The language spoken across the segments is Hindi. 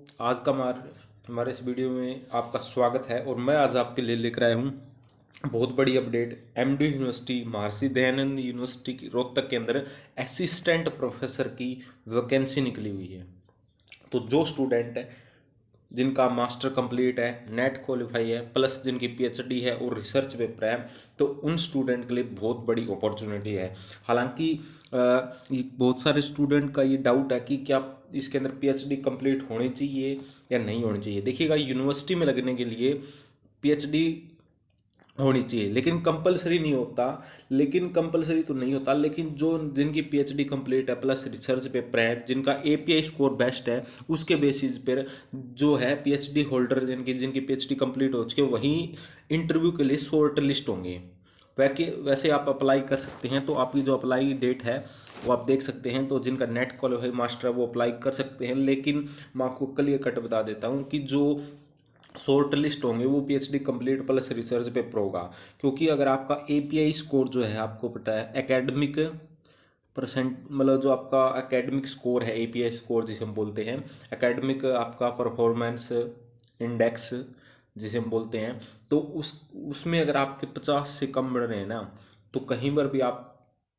आज का हमारे इस वीडियो में आपका स्वागत है और मैं आज आपके लिए लेकर आया हूँ बहुत बड़ी update. MD university, Maharshi Dayanand university की रोहतक के अंदर असिस्टेंट प्रोफेसर की वैकेंसी निकली हुई है। तो जो स्टूडेंट है जिनका मास्टर कंप्लीट है, नेट क्वालिफाई है, प्लस जिनकी पीएचडी है और रिसर्च पेपर है, तो उन स्टूडेंट के लिए बहुत बड़ी अपॉर्चुनिटी है। हालांकि बहुत सारे स्टूडेंट का ये डाउट है कि क्या इसके अंदर पीएचडी कंप्लीट होनी चाहिए या नहीं होनी चाहिए। देखिएगा, यूनिवर्सिटी में लगने के लिए पीएचडी होनी चाहिए, लेकिन कंपलसरी नहीं होता। लेकिन जो जिनकी पीएचडी कंप्लीट है प्लस रिसर्च पेपर है, जिनका एपीआई स्कोर बेस्ट है, उसके बेसिस पर जो है पीएचडी होल्डर जिनकी पीएचडी कंप्लीट हो चुके वहीं इंटरव्यू के लिए शॉर्ट लिस्ट होंगे। वैसे आप अप्लाई कर सकते हैं। तो आपकी जो अप्लाई डेट है वो आप देख सकते हैं। तो जिनका नेट क्वालिफाई मास्टर है वो अप्लाई कर सकते हैं, लेकिन मैं आपको क्लियर कट बता देता हूँ कि जो शॉर्ट लिस्ट होंगे वो PhD complete plus research paper होगा। क्योंकि अगर आपका एपीआई स्कोर जो है, आपको पता है एकेडमिक परसेंट, मतलब जो आपका एकेडमिक स्कोर है, एपीआई स्कोर जिसे हम बोलते हैं, एकेडमिक आपका परफॉर्मेंस इंडेक्स जिसे हम बोलते हैं, तो उसमें अगर आपके 50 से कम बढ़ रहे हैं ना, तो कहीं पर भी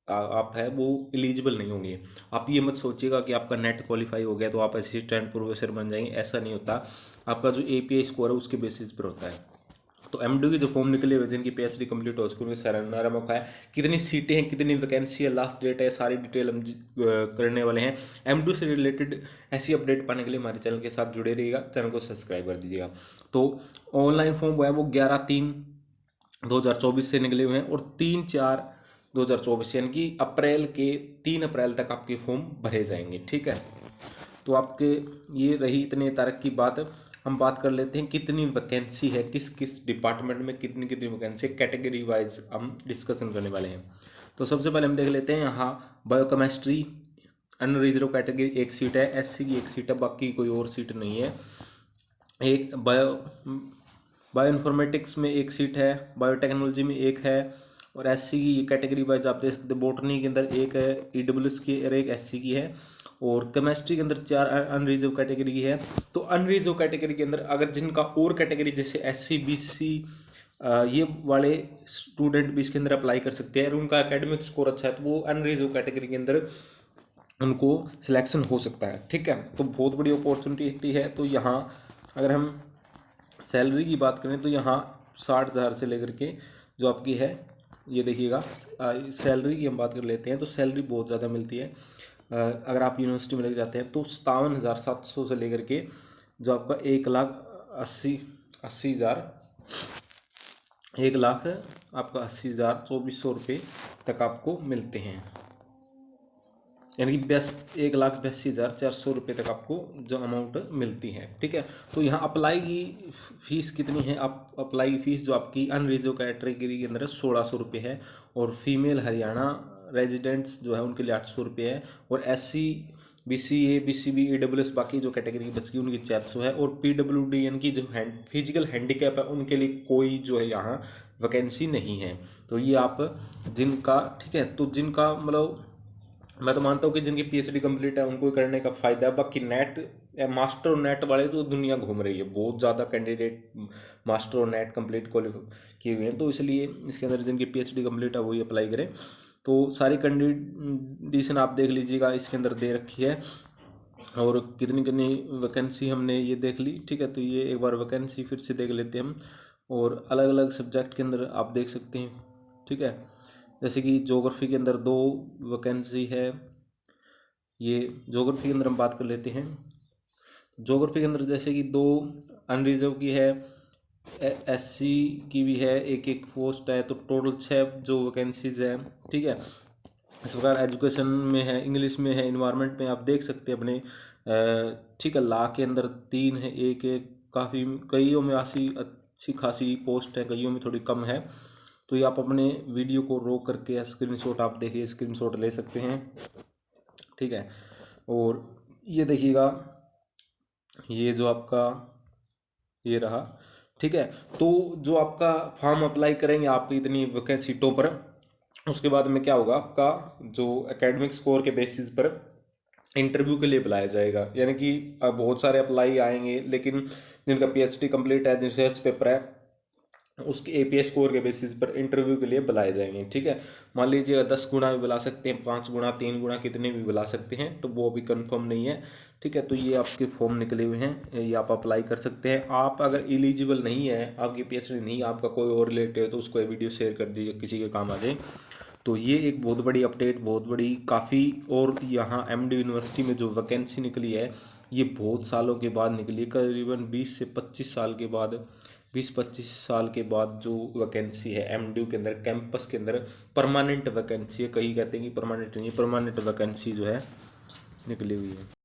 आप है वो एलिजिबल नहीं होंगे। आप ये मत सोचिएगा कि आपका नेट क्वालिफाई हो गया तो आप असिस्टेंट प्रोफेसर बन जाएंगे, ऐसा नहीं होता। आपका जो एपीआई स्कोर है उसके बेसिस पर होता है। तो एमडी के जो फॉर्म निकले हुए जिनकी पीएचडी कंप्लीट हो चुकी है, सराहना मौका है। कितनी सीटें हैं, कितनी वैकेंसी है, लास्ट डेट है, सारी डिटेल हम करने वाले हैं। एमडी से रिलेटेड ऐसी अपडेट पाने के लिए हमारे चैनल के साथ जुड़े रहिएगा, चैनल को सब्सक्राइब कर दीजिएगा। तो ऑनलाइन फॉर्म वो है वो 11/3/2024 से निकले हुए हैं और 3/4/2024, यानी कि अप्रैल के 3 अप्रैल तक आपके फॉर्म भरे जाएंगे। ठीक है, तो आपके ये रही इतने तारीख की बात। हम बात कर लेते हैं कितनी वैकेंसी है, किस किस डिपार्टमेंट में कितनी कितनी वैकेंसी, कैटेगरी वाइज हम डिस्कशन करने वाले हैं। तो सबसे पहले हम देख लेते हैं यहाँ बायोकेमिस्ट्री अनरिजर्व कैटेगरी एक सीट है, एससी की एक सीट है, बाकी कोई और सीट नहीं है। एक बायो इन्फॉर्मेटिक्स में एक सीट है, बायोटेक्नोलॉजी में एक है, और एससी की कैटेगरी वाइज आप देख सकते हैं। बोटनी के अंदर एक है, ईडब्ल्यूएस की और एक एससी की है, और केमिस्ट्री के अंदर 4 अनरिजर्व कैटेगरी की है। तो अनरिजर्व कैटेगरी के अंदर अगर जिनका और कैटेगरी जैसे एससी बीसी ये वाले स्टूडेंट भी इसके अंदर अप्लाई कर सकते हैं और उनका एकेडमिक स्कोर अच्छा है, तो वो अनरिजर्व कैटेगरी के अंदर उनको सिलेक्शन हो सकता है। ठीक है, तो बहुत बड़ी अपॉर्चुनिटी है। तो यहाँ अगर हम सैलरी की बात करें तो यहाँ 60,000 से लेकर के जो आपकी है, ये देखिएगा सैलरी की हम बात कर लेते हैं तो सैलरी बहुत ज़्यादा मिलती है। अगर आप यूनिवर्सिटी में लेके जाते हैं तो 57,700 से लेकर के जो आपका 1,80,000 आपका 80,000 2400 रुपये तक आपको मिलते हैं, यानी कि 1,82,400 रुपये तक आपको जो अमाउंट मिलती है। ठीक है, तो यहाँ अप्लाई की फ़ीस कितनी है? आप अप्लाई की फ़ीस जो आपकी अनरिजर्व कैटेगरी के अंदर है 1,600 रुपये है, और फीमेल हरियाणा रेजिडेंट्स जो है उनके लिए 800 रुपये है, और एससी बीसीए बीसीबी ईडब्ल्यूएस बाकी जो कैटेगरी बच गई उनकी 400 है, और पीडब्ल्यूडी यानी कि जो फिजिकल हैंडीकैप है उनके लिए कोई जो है यहाँ वैकेंसी नहीं है। तो ये आप जिनका, ठीक है, तो जिनका मतलब मैं तो मानता हूँ कि जिनकी पीएचडी कंप्लीट है उनको करने का फ़ायदा है। बाकी नेट मास्टर और नेट वाले तो दुनिया घूम रही है, बहुत ज़्यादा कैंडिडेट मास्टर और नेट कंप्लीट क्वालिफाई किए हुए हैं, तो इसलिए इसके अंदर जिनकी पीएचडी कंप्लीट है वही अप्लाई करें। तो सारी कंडीशन आप देख लीजिएगा, इसके अंदर दे रखी है, और कितनी कितनी वैकेंसी हमने ये देख ली। ठीक है, तो ये एक बार वैकेंसी फिर से देख लेते हैं हम, और अलग अलग सब्जेक्ट के अंदर आप देख सकते हैं। ठीक है, जैसे कि ज्योग्राफी के अंदर 2 वैकेंसी है। ये ज्योग्राफी के अंदर हम बात कर लेते हैं। ज्योग्राफी के अंदर जैसे कि 2 अनरिजर्व की है, एससी की भी है, एक एक पोस्ट है, तो टोटल 6 जो वैकेंसीज हैं। ठीक है, इस प्रकार एजुकेशन में है, इंग्लिश में है, इन्वायरमेंट में आप देख सकते हैं अपने। ठीक है, ला के अंदर 3 है, एक एक काफ़ी कईयों में अच्छी खासी पोस्ट है, कईयों में थोड़ी कम है। तो ये आप अपने वीडियो को रोक करके स्क्रीनशॉट आप देखिए, स्क्रीनशॉट ले सकते हैं। ठीक है, और ये देखिएगा, ये जो आपका ये रहा। ठीक है, तो जो आपका फॉर्म अप्लाई करेंगे आपकी इतनी वैकेंसी सीटों पर, उसके बाद में क्या होगा, आपका जो एकेडमिक स्कोर के बेसिस पर इंटरव्यू के लिए बुलाया जाएगा। यानी कि बहुत सारे अप्लाई आएंगे, लेकिन जिनका पीएचडी कंप्लीट है, रिसर्च पेपर है, उसके एपीए स्कोर के बेसिस पर इंटरव्यू के लिए बुलाए जाएंगे। ठीक है, मान लीजिए 10 गुना भी बुला सकते हैं, 5 गुना, 3 गुना, कितने भी बुला सकते हैं, तो वो अभी कंफर्म नहीं है। ठीक है, तो ये आपके फॉर्म निकले हुए हैं, ये आप अप्लाई कर सकते हैं। आप अगर एलिजिबल नहीं है, आपकी पीएचडी नहीं, आपका कोई और रिलेटिव है, तो उसको ये वीडियो शेयर कर दीजिए, किसी के काम आ जाए। तो ये एक बहुत बड़ी अपडेट, बहुत बड़ी काफ़ी। और यहाँ एमडी यूनिवर्सिटी में जो वैकेंसी निकली है, ये बहुत सालों के बाद निकली है, करीबन 20 से 25 साल के बाद, 20-25 साल के बाद जो वैकेंसी है एमडी के अंदर, कैंपस के अंदर परमानेंट वैकेंसी है। कहीं कहते हैं कि परमानेंट नहीं, परमानेंट वैकेंसी जो है निकली हुई है।